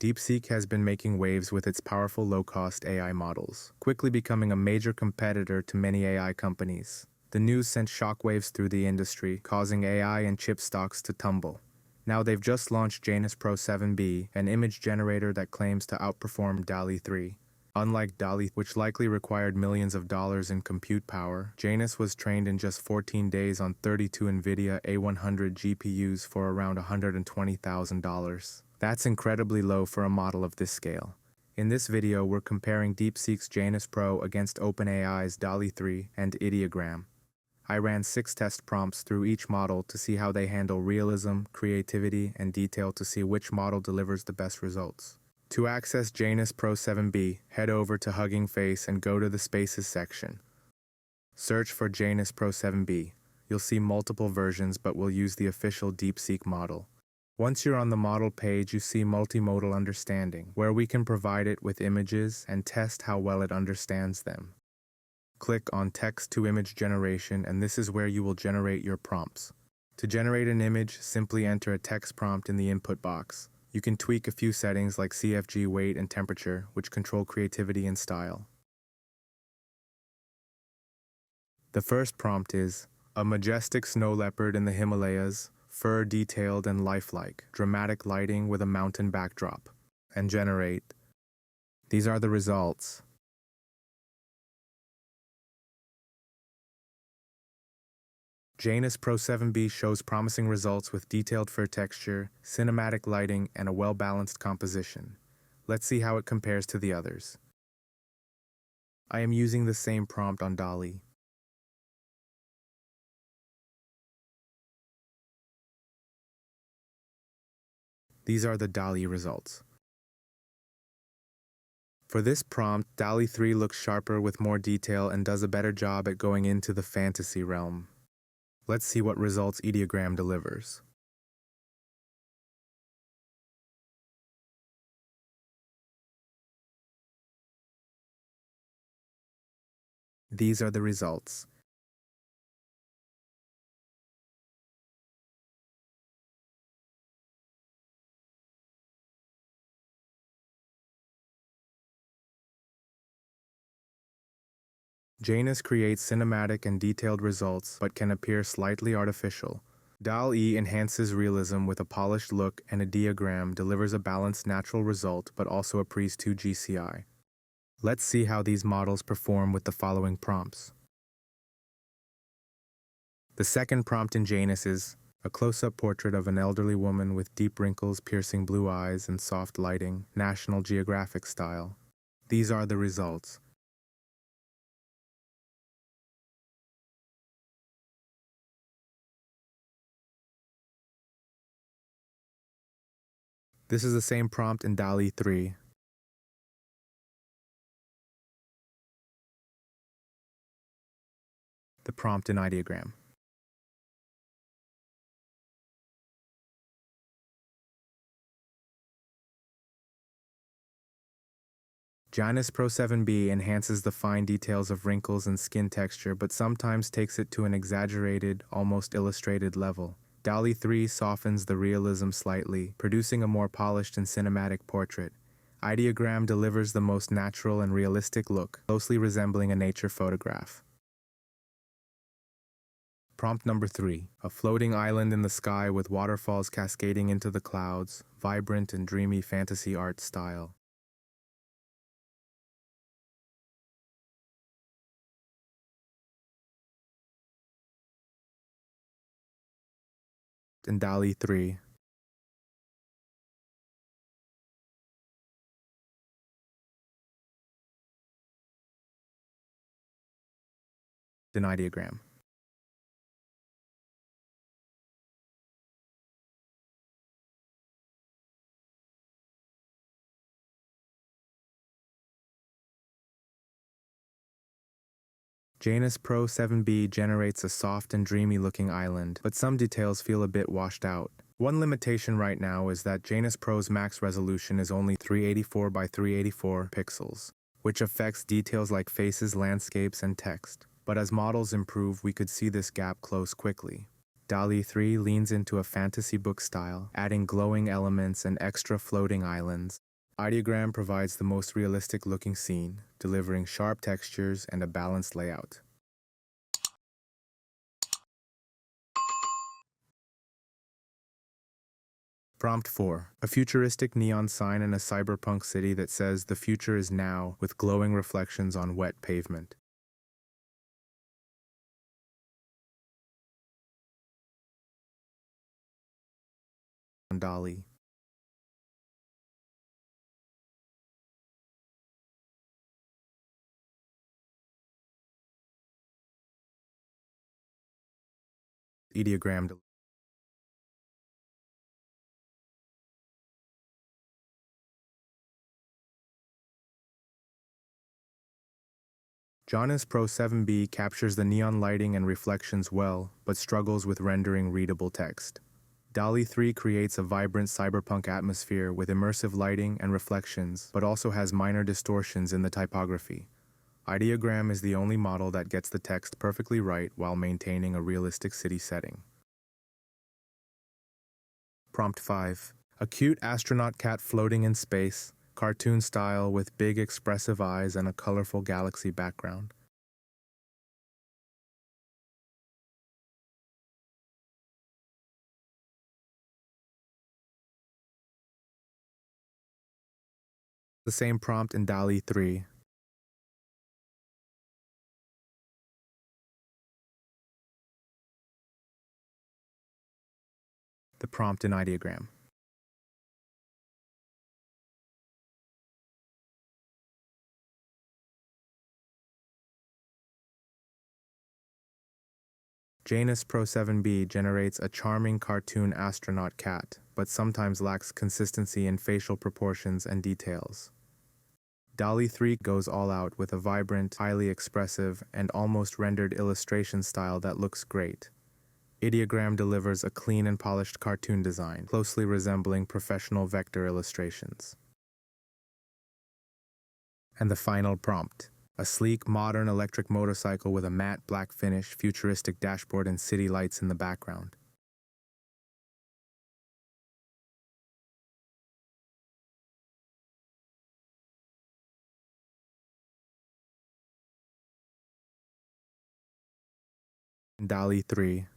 DeepSeek has been making waves with its powerful low-cost AI models, quickly becoming a major competitor to many AI companies. The news sent shockwaves through the industry, causing AI and chip stocks to tumble. Now they've just launched Janus Pro-7B, an image generator that claims to outperform DALL-E 3. Unlike DALL-E, which likely required millions of dollars in compute power, Janus was trained in just 14 days on 32 NVIDIA A100 GPUs for around $120,000. That's incredibly low for a model of this scale. In this video, we're comparing DeepSeek's Janus Pro against OpenAI's DALL-E 3 and Ideogram. I ran 6 test prompts through each model to see how they handle realism, creativity, and detail to see which model delivers the best results. To access Janus Pro-7B, head over to Hugging Face and go to the Spaces section. Search for Janus Pro-7B. You'll see multiple versions, but we'll use the official DeepSeek model. Once you're on the model page, you see multimodal understanding, where we can provide it with images and test how well it understands them. Click on Text-to-Image Generation, and this is where you will generate your prompts. To generate an image, simply enter a text prompt in the input box. You can tweak a few settings like CFG, weight, and temperature, which control creativity and style. The first prompt is, a majestic snow leopard in the Himalayas, fur detailed and lifelike, dramatic lighting with a mountain backdrop, and generate. These are the results. Janus Pro-7B shows promising results with detailed fur texture, cinematic lighting, and a well-balanced composition. Let's see how it compares to the others. I am using the same prompt on DALL-E. These are the DALL-E results. For this prompt, DALL-E 3 looks sharper with more detail and does a better job at going into the fantasy realm. Let's see what results Ideogram delivers. These are the results. Janus creates cinematic and detailed results, but can appear slightly artificial. DALL-E enhances realism with a polished look, and Ideogram delivers a balanced natural result, but also appears too GCI. Let's see how these models perform with the following prompts. The second prompt in Janus is a close-up portrait of an elderly woman with deep wrinkles, piercing blue eyes, and soft lighting, National Geographic style. These are the results. This is the same prompt in DALL-E 3. The prompt in Ideogram. Janus Pro-7B enhances the fine details of wrinkles and skin texture, but sometimes takes it to an exaggerated, almost illustrated level. DALL-E 3 softens the realism slightly, producing a more polished and cinematic portrait. Ideogram delivers the most natural and realistic look, closely resembling a nature photograph. Prompt number 3. A floating island in the sky with waterfalls cascading into the clouds, vibrant and dreamy fantasy art style. In DALL-E 3. In Ideogram. Janus Pro-7B generates a soft and dreamy-looking island, but some details feel a bit washed out. One limitation right now is that Janus Pro's max resolution is only 384 by 384 pixels, which affects details like faces, landscapes, and text. But as models improve, we could see this gap close quickly. DALL-E 3 leans into a fantasy book style, adding glowing elements and extra floating islands. Ideogram provides the most realistic-looking scene, delivering sharp textures and a balanced layout. Prompt 4. A futuristic neon sign in a cyberpunk city that says the future is now, with glowing reflections on wet pavement. DALL-E. Ideogram. Janus Pro-7B captures the neon lighting and reflections well, but struggles with rendering readable text. DALL-E 3 creates a vibrant cyberpunk atmosphere with immersive lighting and reflections, but also has minor distortions in the typography. Ideogram is the only model that gets the text perfectly right while maintaining a realistic city setting. Prompt 5. A cute astronaut cat floating in space, cartoon style with big expressive eyes and a colorful galaxy background. The same prompt in DALL-E 3. The prompt in Ideogram. Janus Pro-7B generates a charming cartoon astronaut cat, but sometimes lacks consistency in facial proportions and details. DALL-E 3 goes all out with a vibrant, highly expressive, and almost rendered illustration style that looks great. Ideogram delivers a clean and polished cartoon design, closely resembling professional vector illustrations. And the final prompt. A sleek, modern electric motorcycle with a matte black finish, futuristic dashboard, and city lights in the background. DALL-E 3.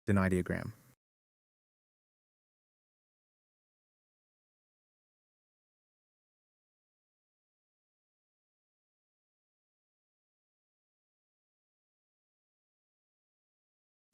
An Ideogram.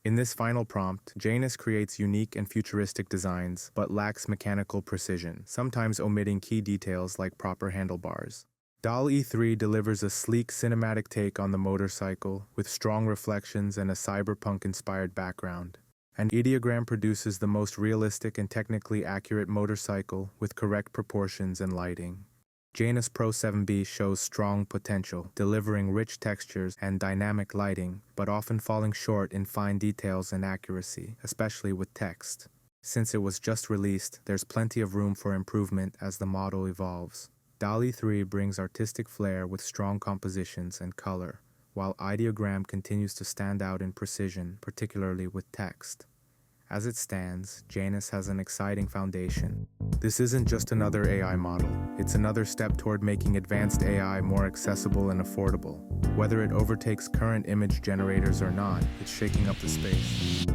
In this final prompt, Janus creates unique and futuristic designs, but lacks mechanical precision, sometimes omitting key details like proper handlebars. DALL-E 3 delivers a sleek cinematic take on the motorcycle, with strong reflections and a cyberpunk-inspired background. And Ideogram produces the most realistic and technically accurate motorcycle with correct proportions and lighting. Janus Pro-7B shows strong potential, delivering rich textures and dynamic lighting, but often falling short in fine details and accuracy, especially with text. Since it was just released, there's plenty of room for improvement as the model evolves. DALL-E 3 brings artistic flair with strong compositions and color, while Ideogram continues to stand out in precision, particularly with text. As it stands, Janus has an exciting foundation. This isn't just another AI model, it's another step toward making advanced AI more accessible and affordable. Whether it overtakes current image generators or not, it's shaking up the space.